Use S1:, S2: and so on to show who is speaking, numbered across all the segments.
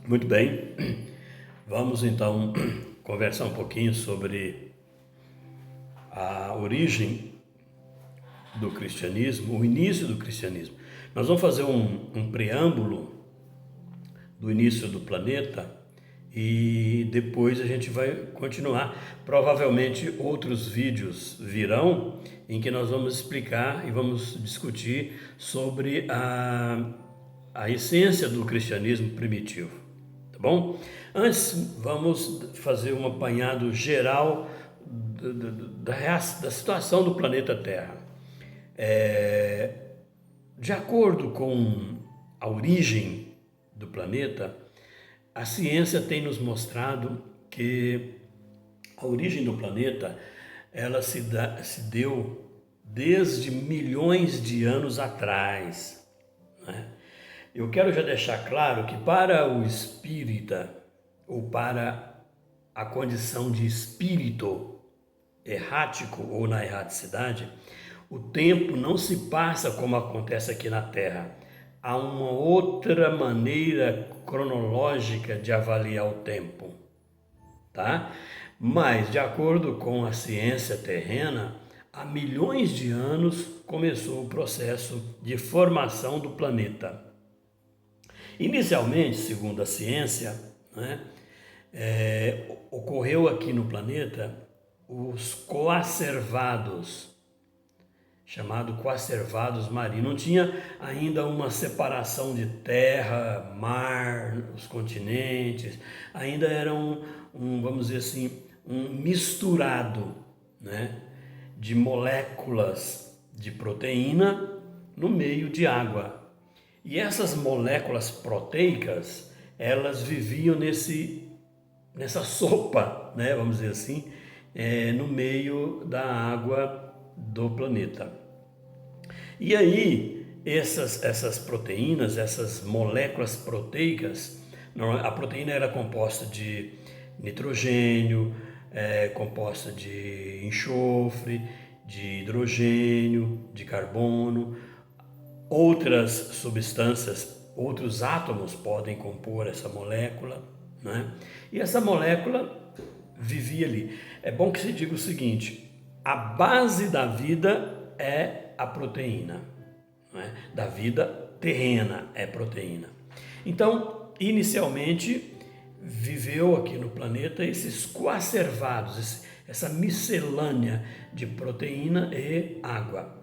S1: Muito bem, vamos então conversar um pouquinho sobre a origem do cristianismo, o início do cristianismo. Nós vamos fazer um preâmbulo do início do planeta e depois a gente vai continuar. Provavelmente outros vídeos virão em que nós vamos explicar e vamos discutir sobre a essência do cristianismo primitivo, tá bom? Antes, vamos fazer um apanhado geral da situação do planeta Terra. De acordo com a origem do planeta, a ciência tem nos mostrado que a origem do planeta ela se deu desde milhões de anos atrás, né? Eu quero já deixar claro que para o espírita ou para a condição de espírito errático ou na erraticidade, o tempo não se passa como acontece aqui na Terra. Há uma outra maneira cronológica de avaliar o tempo, tá? Mas, de acordo com a ciência terrena, há milhões de anos começou o processo de formação do planeta. Inicialmente, segundo a ciência, né, ocorreu aqui no planeta os coacervados, chamado coacervados marinhos. Não tinha ainda uma separação de terra, mar, os continentes, ainda era vamos dizer assim, um misturado, né, de moléculas de proteína no meio de água. E essas moléculas proteicas, elas viviam nessa sopa, né, vamos dizer assim, no meio da água do planeta. E aí, essas proteínas, essas moléculas proteicas, a proteína era composta de nitrogênio, composta de enxofre, de hidrogênio, de carbono, outras substâncias, outros átomos podem compor essa molécula, né? E essa molécula vivia ali. É bom que se diga o seguinte: a base da vida é a proteína, né? Da vida terrena é proteína. Então, inicialmente, viveu aqui no planeta esses coacervados, essa miscelânea de proteína e água.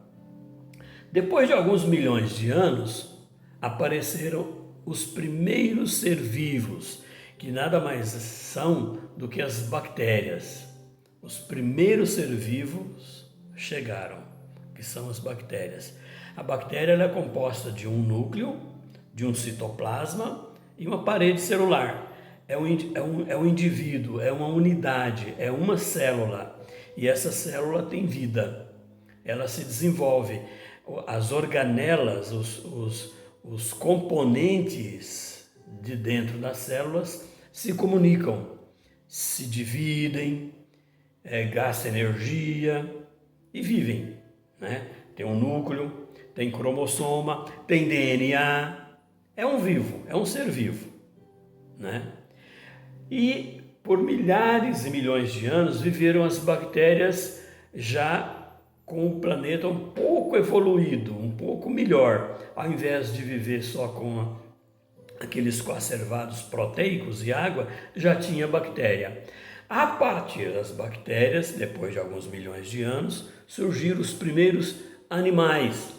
S1: Depois de alguns milhões de anos, apareceram os primeiros seres vivos, que nada mais são do que as bactérias. Os primeiros seres vivos chegaram, que são as bactérias. A bactéria ela é composta de um núcleo, de um citoplasma e uma parede celular. É um indivíduo, é uma unidade, é uma célula. E essa célula tem vida, ela se desenvolve. As organelas, os componentes de dentro das células se comunicam, se dividem, gastam energia e vivem, né? Tem um núcleo, tem cromossoma, tem DNA, é um vivo, é um ser vivo, né? E por milhares e milhões de anos viveram as bactérias já com o planeta um pouco evoluído, um pouco melhor, ao invés de viver só com aqueles coacervados proteicos e água, já tinha bactéria. A partir das bactérias, depois de alguns milhões de anos, surgiram os primeiros animais.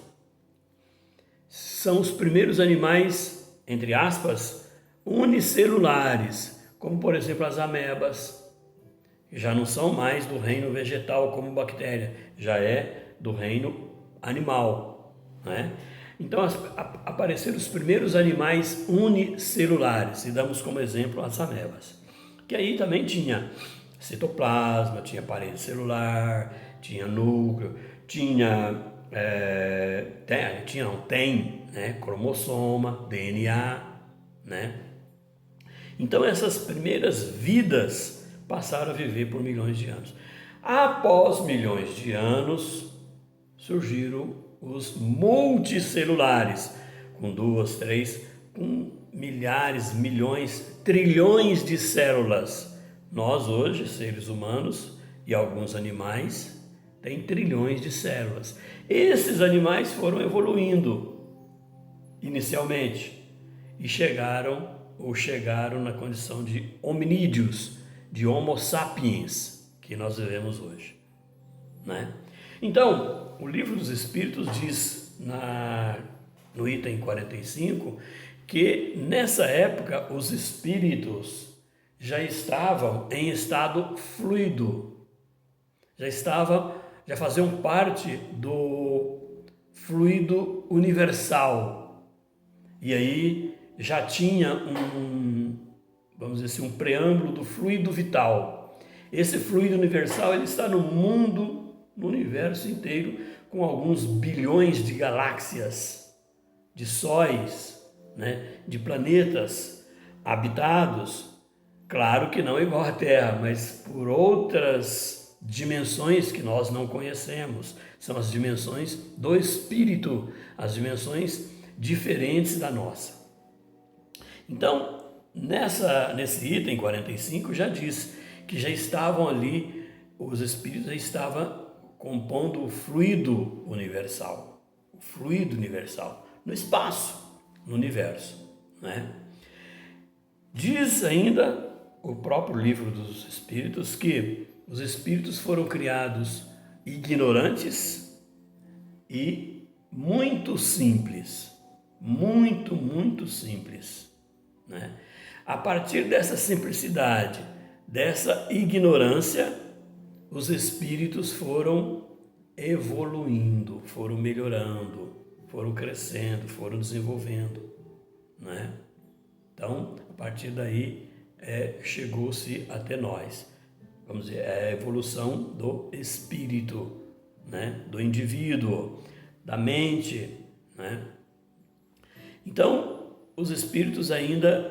S1: São os primeiros animais, entre aspas, unicelulares, como por exemplo as amebas. Já não são mais do reino vegetal como bactéria, já é do reino animal, né? Então apareceram os primeiros animais unicelulares, e damos como exemplo as amebas, que aí também tinha citoplasma, tinha parede celular, tinha núcleo, tem, né, cromossoma, DNA, né? Então essas primeiras vidas passaram a viver por milhões de anos. Após milhões de anos, surgiram os multicelulares, com 2, 3, com milhares, milhões, trilhões de células. Nós hoje, seres humanos e alguns animais, têm trilhões de células. Esses animais foram evoluindo inicialmente e chegaram na condição de hominídeos, de Homo sapiens, que nós vivemos hoje, né? Então, o Livro dos Espíritos diz no item 45 que nessa época os espíritos já estavam em estado fluido, já faziam parte do fluido universal, e aí já tinha vamos dizer assim, um preâmbulo do fluido vital. Esse fluido universal ele está no mundo, no universo inteiro, com alguns bilhões de galáxias, de sóis, né, de planetas habitados, claro que não igual à Terra, mas por outras dimensões que nós não conhecemos. São as dimensões do espírito, as dimensões diferentes da nossa. Então, nesse item 45 já diz que já estavam ali, os espíritos já estavam compondo o fluido universal, no espaço, no universo, né? Diz ainda o próprio Livro dos Espíritos que os espíritos foram criados ignorantes e muito simples, muito simples, né? A partir dessa simplicidade, dessa ignorância, os espíritos foram evoluindo, foram melhorando, foram crescendo, foram desenvolvendo, né? Então, a partir daí, chegou-se até nós. Vamos dizer, é a evolução do espírito, né? Do indivíduo, da mente, né? Então, os espíritos ainda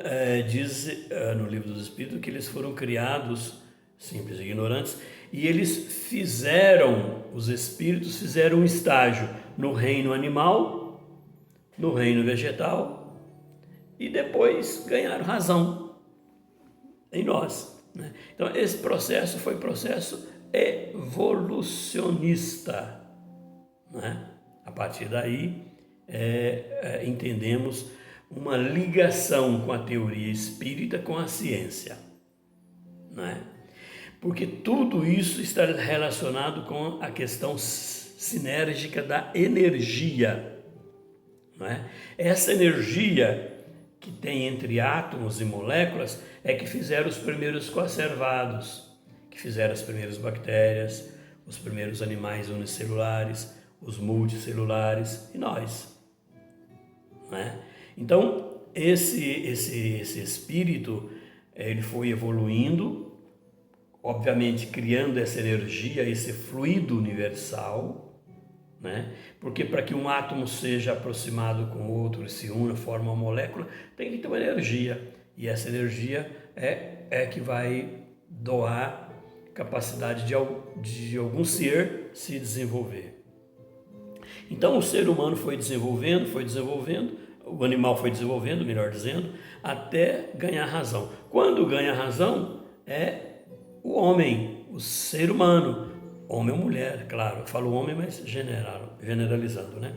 S1: diz no Livro dos Espíritos que eles foram criados simples e ignorantes, e os espíritos fizeram um estágio no reino animal, no reino vegetal, e depois ganharam razão em nós, né? Então esse processo foi processo evolucionista, né? A partir daí entendemos uma ligação com a teoria espírita com a ciência, né? Porque tudo isso está relacionado com a questão sinérgica da energia, né? Essa energia que tem entre átomos e moléculas é que fizeram os primeiros coacervados, que fizeram as primeiras bactérias, os primeiros animais unicelulares, os multicelulares e nós, né? Então, esse espírito, ele foi evoluindo, obviamente criando essa energia, esse fluido universal, né? Porque para que um átomo seja aproximado com o outro e se una, forma uma molécula, tem que ter uma energia. E essa energia é que vai doar capacidade de algum ser se desenvolver. Então, o ser humano foi desenvolvendo, o animal foi desenvolvendo, melhor dizendo, até ganhar razão. Quando ganha razão, é o homem, o ser humano, homem ou mulher, claro, eu falo homem, mas generalizando, né?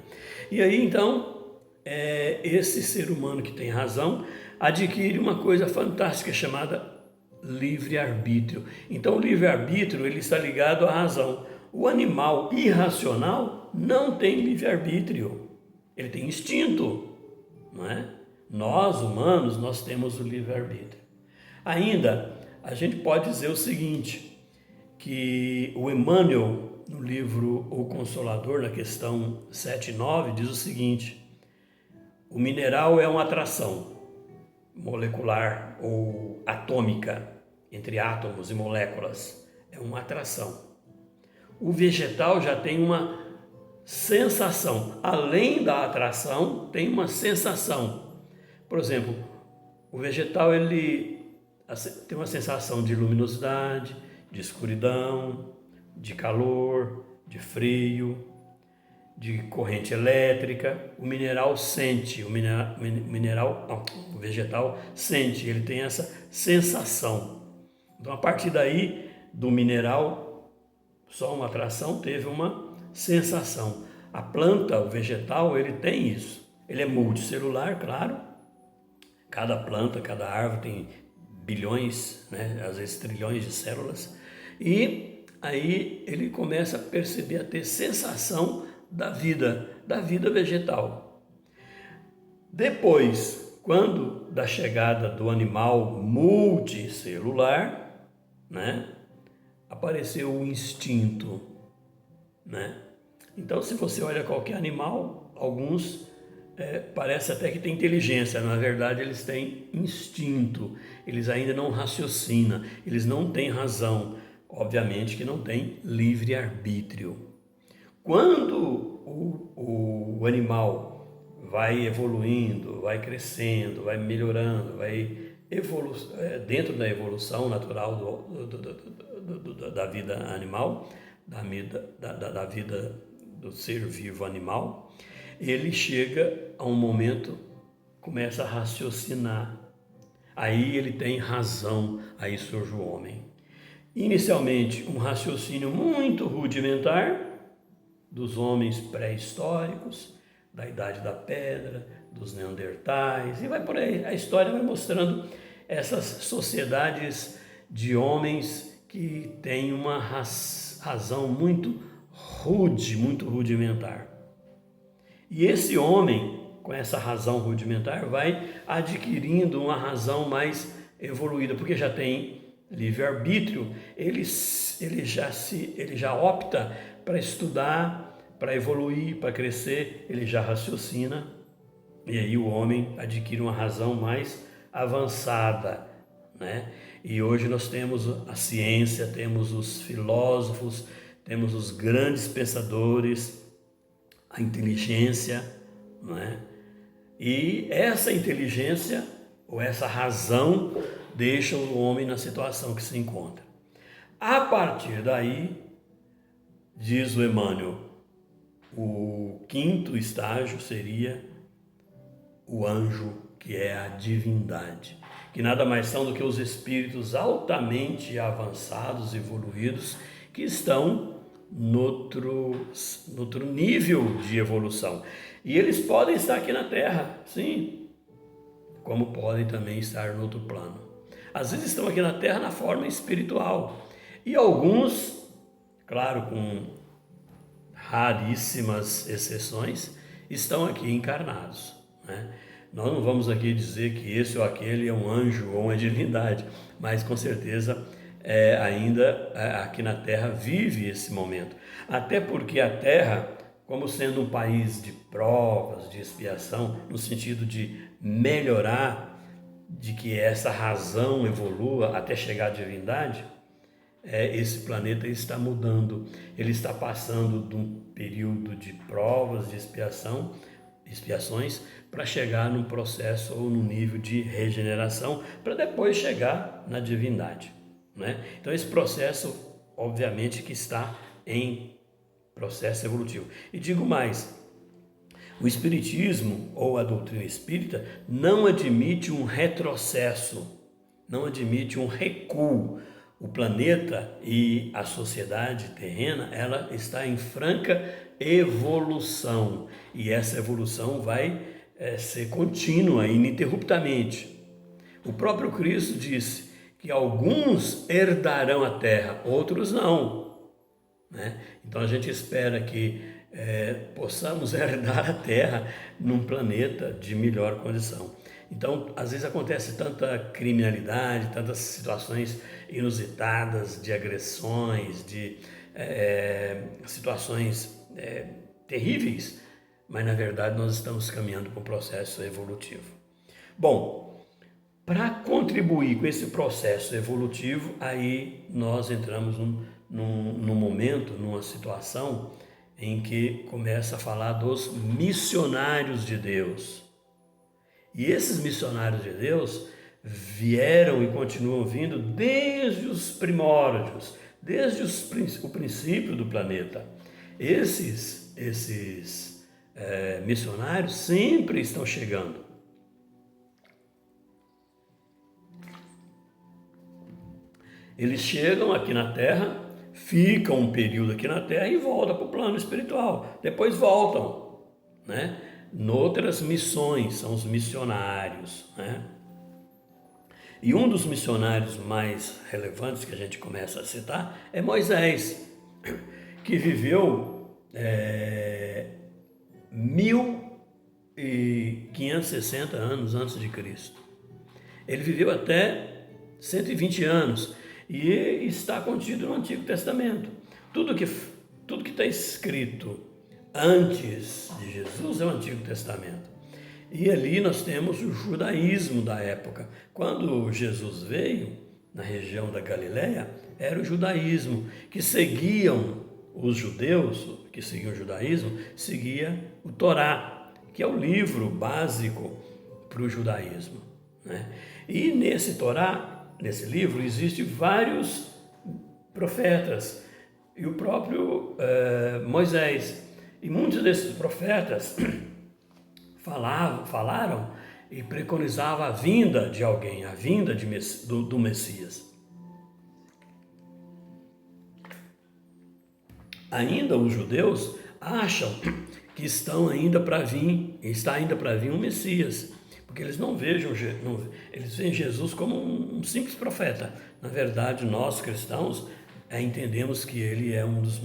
S1: E aí, então, esse ser humano que tem razão adquire uma coisa fantástica chamada livre-arbítrio. Então, o livre-arbítrio, ele está ligado à razão. O animal irracional não tem livre-arbítrio, ele tem instinto, não é? Nós, humanos, nós temos o livre-arbítrio. Ainda, a gente pode dizer o seguinte, que o Emmanuel, no livro O Consolador, na questão 7 e 9, diz o seguinte: o mineral é uma atração molecular ou atômica entre átomos e moléculas, é uma atração. O vegetal já tem uma sensação, além da atração, tem uma sensação. Por exemplo, o vegetal ele tem uma sensação de luminosidade, de escuridão, de calor, de frio. de corrente elétrica. O mineral sente, o vegetal sente, ele tem essa sensação. Então, a partir daí, do mineral, só uma atração, teve uma sensação. A planta, o vegetal, ele tem isso. Ele é multicelular, claro. Cada planta, cada árvore tem bilhões, né, às vezes trilhões de células. E aí ele começa a perceber, a ter sensação da vida vegetal. Depois, quando da chegada do animal multicelular, né, apareceu o instinto, né? Então, se você olha qualquer animal, alguns parece até que tem inteligência, na verdade eles têm instinto, eles ainda não raciocinam, eles não têm razão, obviamente que não têm livre-arbítrio. Quando o animal vai evoluindo, vai crescendo, vai melhorando, dentro da evolução natural da vida animal, da vida do ser vivo animal, ele chega a um momento, começa a raciocinar. Aí ele tem razão, aí surge o homem. Inicialmente, um raciocínio muito rudimentar dos homens pré-históricos, da Idade da Pedra, dos Neandertais, e vai por aí. A história vai mostrando essas sociedades de homens que têm uma razão muito rude, muito rudimentar. E esse homem, com essa razão rudimentar, vai adquirindo uma razão mais evoluída, porque já tem livre-arbítrio, ele já opta para estudar, para evoluir, para crescer, ele já raciocina, e aí o homem adquire uma razão mais avançada, né? E hoje nós temos a ciência, temos os filósofos, temos os grandes pensadores, a inteligência, não é? E essa inteligência ou essa razão deixa o homem na situação que se encontra. A partir daí, diz o Emmanuel, o quinto estágio seria o anjo, que é a divindade, que nada mais são do que os espíritos altamente avançados, evoluídos, que estão noutro nível de evolução. E eles podem estar aqui na Terra, sim, como podem também estar no outro plano. Às vezes estão aqui na Terra na forma espiritual. E alguns, claro, com raríssimas exceções, estão aqui encarnados, né? Nós não vamos aqui dizer que esse ou aquele é um anjo ou uma divindade, mas com certeza ainda aqui na Terra vive esse momento. Até porque a Terra, como sendo um país de provas, de expiação, no sentido de melhorar, de que essa razão evolua até chegar à divindade, esse planeta está mudando, ele está passando de um período de provas, de expiações, para chegar num processo ou num nível de regeneração, para depois chegar na divindade, né? Então esse processo, obviamente, que está em processo evolutivo. E digo mais, o Espiritismo ou a doutrina espírita não admite um retrocesso, não admite um recuo. O planeta e a sociedade terrena, ela está em franca evolução, e essa evolução vai ser contínua, ininterruptamente. O próprio Cristo disse que alguns herdarão a terra, outros não, né? Então a gente espera que possamos herdar a terra num planeta de melhor condição. Então, às vezes acontece tanta criminalidade, tantas situações inusitadas de agressões, de situações terríveis, mas na verdade nós estamos caminhando para um processo evolutivo. Bom, para contribuir com esse processo evolutivo, aí nós entramos num momento, numa situação em que começa a falar dos missionários de Deus. E esses missionários de Deus vieram e continuam vindo desde os primórdios, desde o princípio do planeta. Esses esses missionários sempre estão chegando. Eles chegam aqui na Terra, ficam um período aqui na Terra e voltam para o plano espiritual. Depois voltam, né? Noutras missões, são os missionários, né? E um dos missionários mais relevantes que a gente começa a citar é Moisés, que viveu 1560 anos antes de Cristo. Ele viveu até 120 anos e está contido no Antigo Testamento. Tudo que está escrito antes de Jesus é o Antigo Testamento. E ali nós temos o judaísmo da época. Quando Jesus veio na região da Galileia, era o judaísmo, que seguiam os judeus, que seguiam o judaísmo, seguia o Torá, que é o livro básico para o judaísmo, né? E nesse Torá, nesse livro, existem vários profetas, e o próprio Moisés. E muitos desses profetas falaram e preconizavam a vinda de alguém, a vinda do Messias. Ainda os judeus acham que está ainda para vir um Messias, porque eles não vejam, eles veem Jesus como um simples profeta. Na verdade, nós cristãos entendemos que ele é um dos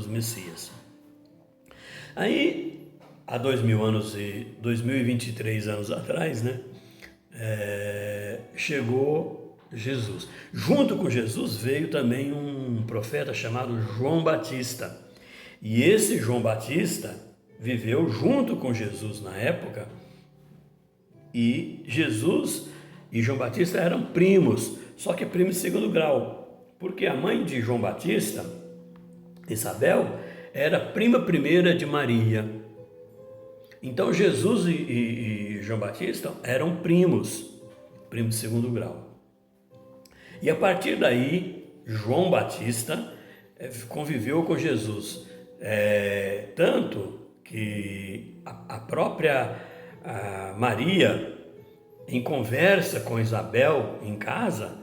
S1: Messias. Aí, há 2023 anos atrás, né, chegou Jesus. Junto com Jesus veio também um profeta chamado João Batista. E esse João Batista viveu junto com Jesus na época. E Jesus e João Batista eram primos, só que primos de segundo grau. Porque a mãe de João Batista, Isabel, era prima primeira de Maria. Então Jesus e João Batista eram primos de segundo grau. E a partir daí, João Batista conviveu com Jesus. Tanto que a própria Maria, em conversa com Isabel em casa,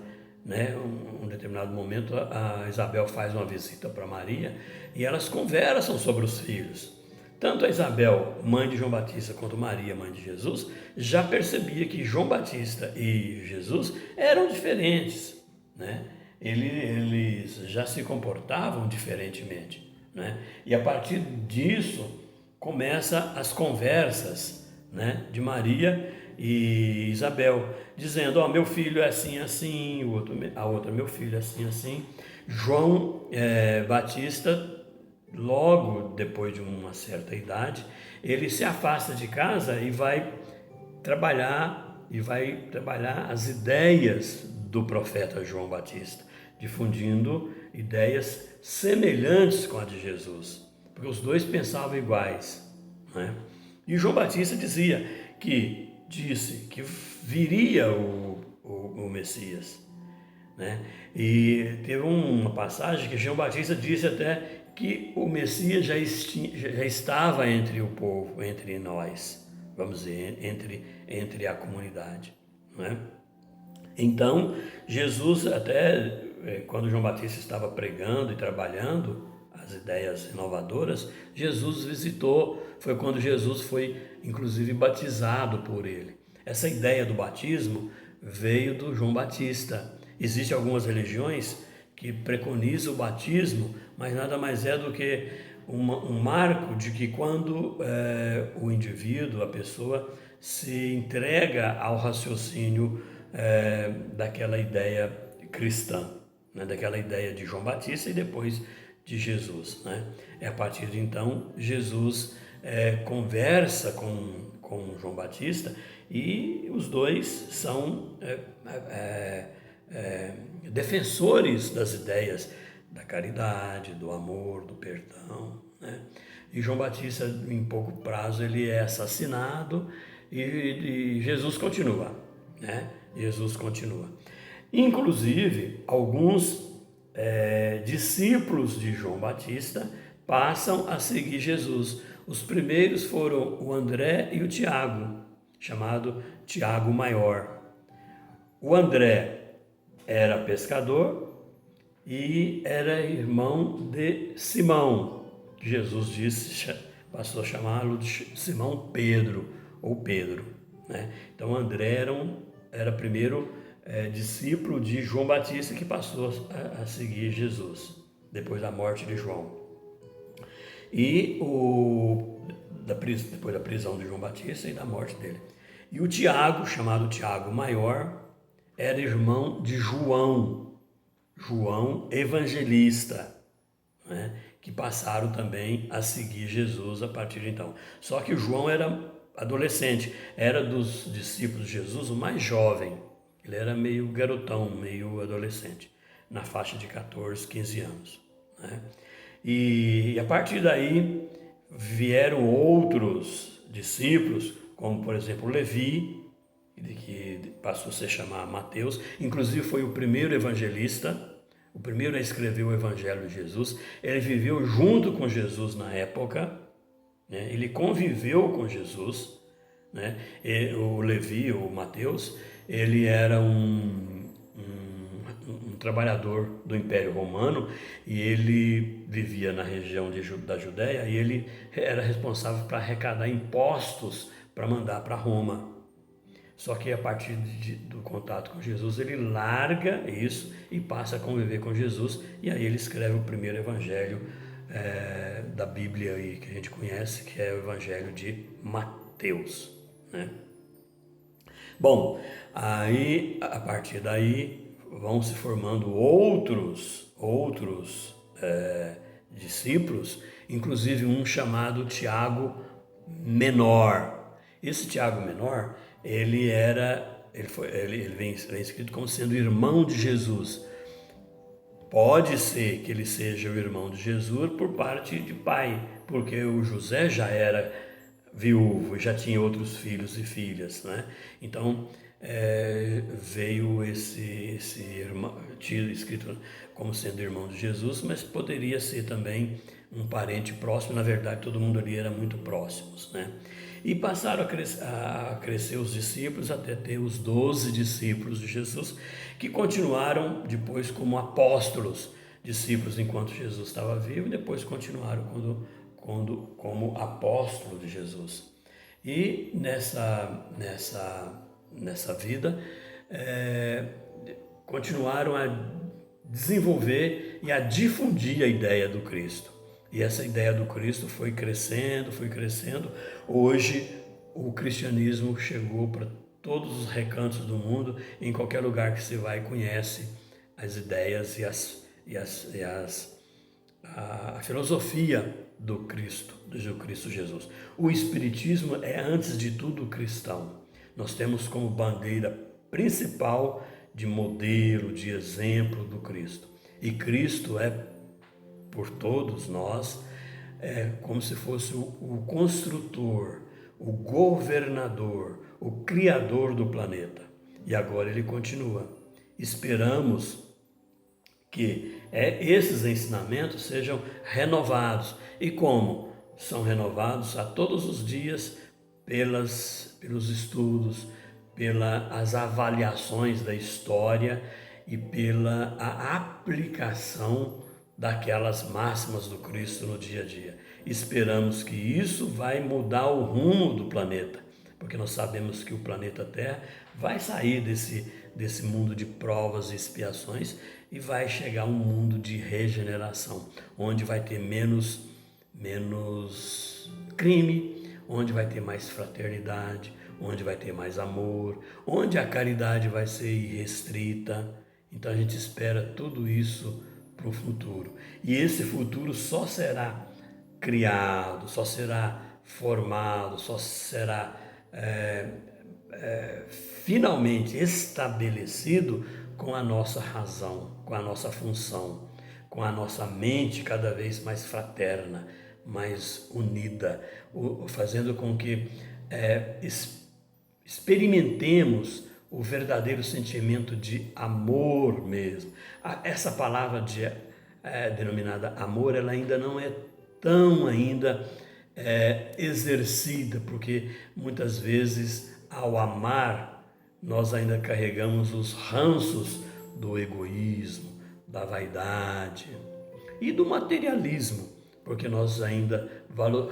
S1: né, um determinado momento a Isabel faz uma visita para Maria e elas conversam sobre os filhos. Tanto a Isabel, mãe de João Batista, quanto Maria, mãe de Jesus, já percebia que João Batista e Jesus eram diferentes, né? Eles já se comportavam diferentemente, né? E a partir disso começa as conversas, né, de Maria e Isabel, dizendo: meu filho é assim, assim, a outra, meu filho é assim, assim. João Batista, logo depois de uma certa idade, ele se afasta de casa e vai trabalhar as ideias do profeta João Batista, difundindo ideias semelhantes com a de Jesus, porque os dois pensavam iguais, né? E João Batista disse que viria o Messias, né? E teve uma passagem que João Batista disse até que o Messias já estava entre o povo, entre nós, vamos dizer, entre a comunidade, né? Então, Jesus, até quando João Batista estava pregando e trabalhando as ideias inovadoras, Jesus visitou, foi quando Jesus foi, inclusive, batizado por ele. Essa ideia do batismo veio do João Batista. Existem algumas religiões que preconizam o batismo, mas nada mais é do que um marco de que quando o indivíduo, a pessoa, se entrega ao raciocínio daquela ideia cristã, né, daquela ideia de João Batista e depois de Jesus, né? A partir de então, Jesus conversa com João Batista e os dois são defensores das ideias da caridade, do amor, do perdão, né? E João Batista, em pouco prazo, ele é assassinado e Jesus continua, né? Jesus continua. Inclusive, alguns discípulos de João Batista passam a seguir Jesus. Os primeiros foram o André e o Tiago, chamado Tiago Maior. O André era pescador e era irmão de Simão. Jesus disse, passou a chamá-lo de Simão Pedro, ou Pedro, né? Então André era primeiro discípulo de João Batista, que passou a seguir Jesus, depois da morte de João. E depois da prisão de João Batista e da morte dele. E o Tiago, chamado Tiago Maior, era irmão de João Evangelista, né? Que passaram também a seguir Jesus a partir de então. Só que o João era adolescente, era dos discípulos de Jesus o mais jovem. Ele era meio garotão, meio adolescente, na faixa de 14, 15 anos, né? E a partir daí vieram outros discípulos, como por exemplo Levi, que passou a se chamar Mateus, inclusive foi o primeiro evangelista, o primeiro a escrever o Evangelho de Jesus. Ele viveu junto com Jesus na época, né? Ele conviveu com Jesus, né? O Levi, o Mateus, ele era um trabalhador do Império Romano e ele vivia na região da Judéia e ele era responsável para arrecadar impostos para mandar para Roma. Só que a partir do contato com Jesus, ele larga isso e passa a conviver com Jesus, e aí ele escreve o primeiro evangelho da Bíblia aí, que a gente conhece, que é o Evangelho de Mateus, né? Bom, aí a partir daí vão se formando outros discípulos, inclusive um chamado Tiago Menor. Esse Tiago Menor, ele vem escrito como sendo irmão de Jesus. Pode ser que ele seja o irmão de Jesus por parte de pai, porque o José já era viúvo e já tinha outros filhos e filhas, né? Então veio esse irmão, escrito como sendo irmão de Jesus, mas poderia ser também um parente próximo. Na verdade, todo mundo ali era muito próximos, né? E passaram a crescer os discípulos até ter os 12 discípulos de Jesus, que continuaram depois como apóstolos, discípulos enquanto Jesus estava vivo, e depois continuaram como apóstolos de Jesus. E nessa vida continuaram a desenvolver e a difundir a ideia do Cristo. E essa ideia do Cristo foi crescendo. Hoje o cristianismo chegou para todos os recantos do mundo. Em qualquer lugar que você vai, conhece as ideias a filosofia do Cristo Jesus. O Espiritismo é, antes de tudo, cristão. Nós temos como bandeira principal de modelo, de exemplo do Cristo. E Cristo é, por todos nós, como se fosse o construtor, o governador, o criador do planeta. E agora ele continua. Esperamos que esses ensinamentos sejam renovados. E como? São renovados a todos os dias pelos estudos, pelas avaliações da história e pela aplicação daquelas máximas do Cristo no dia a dia. Esperamos que isso vai mudar o rumo do planeta, porque nós sabemos que o planeta Terra vai sair desse mundo de provas e expiações e vai chegar a um mundo de regeneração, onde vai ter menos crime, onde vai ter mais fraternidade, onde vai ter mais amor, onde a caridade vai ser irrestrita. Então a gente espera tudo isso para o futuro. E esse futuro só será criado, só será formado, só será finalmente estabelecido com a nossa razão, com a nossa função, com a nossa mente cada vez mais fraterna, mais unida, fazendo com que experimentemos o verdadeiro sentimento de amor mesmo. Essa palavra denominada amor, ela ainda não é tão ainda exercida, porque muitas vezes ao amar nós ainda carregamos os ranços do egoísmo, da vaidade e do materialismo, porque nós ainda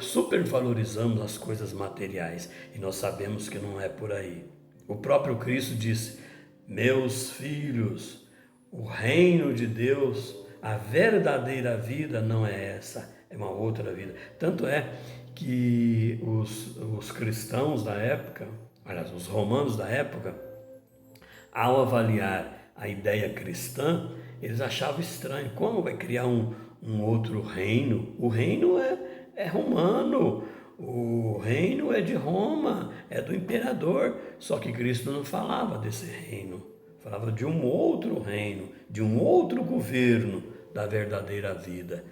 S1: supervalorizamos as coisas materiais e nós sabemos que não é por aí. O próprio Cristo disse: meus filhos, o reino de Deus, a verdadeira vida não é essa, é uma outra vida. Tanto é que os cristãos da época, aliás, os romanos da época, ao avaliar a ideia cristã, eles achavam estranho. Como vai criar um outro reino? O reino é romano, o reino é de Roma, é do imperador. Só que Cristo não falava desse reino, falava de um outro reino, de um outro governo da verdadeira vida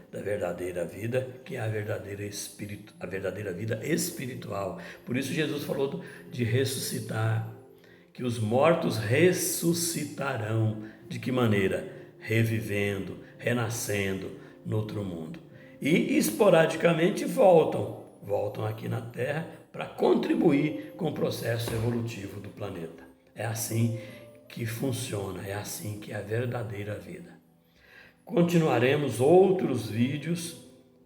S1: que é a verdadeira vida espiritual. Por isso Jesus falou de ressuscitar, que os mortos ressuscitarão. De que maneira? Revivendo, renascendo no outro mundo. E esporadicamente voltam aqui na Terra para contribuir com o processo evolutivo do planeta. É assim que funciona, é assim que é a verdadeira vida. Continuaremos outros vídeos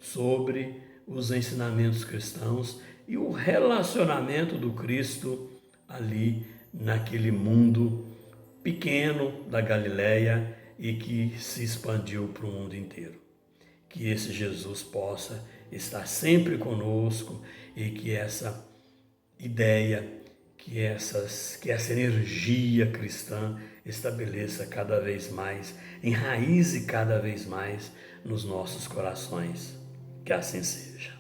S1: sobre os ensinamentos cristãos e o relacionamento do Cristo ali naquele mundo pequeno da Galileia e que se expandiu para o mundo inteiro. Que esse Jesus possa estar sempre conosco e que essa ideia, que essa energia cristã estabeleça cada vez mais, enraize cada vez mais nos nossos corações. Que assim seja.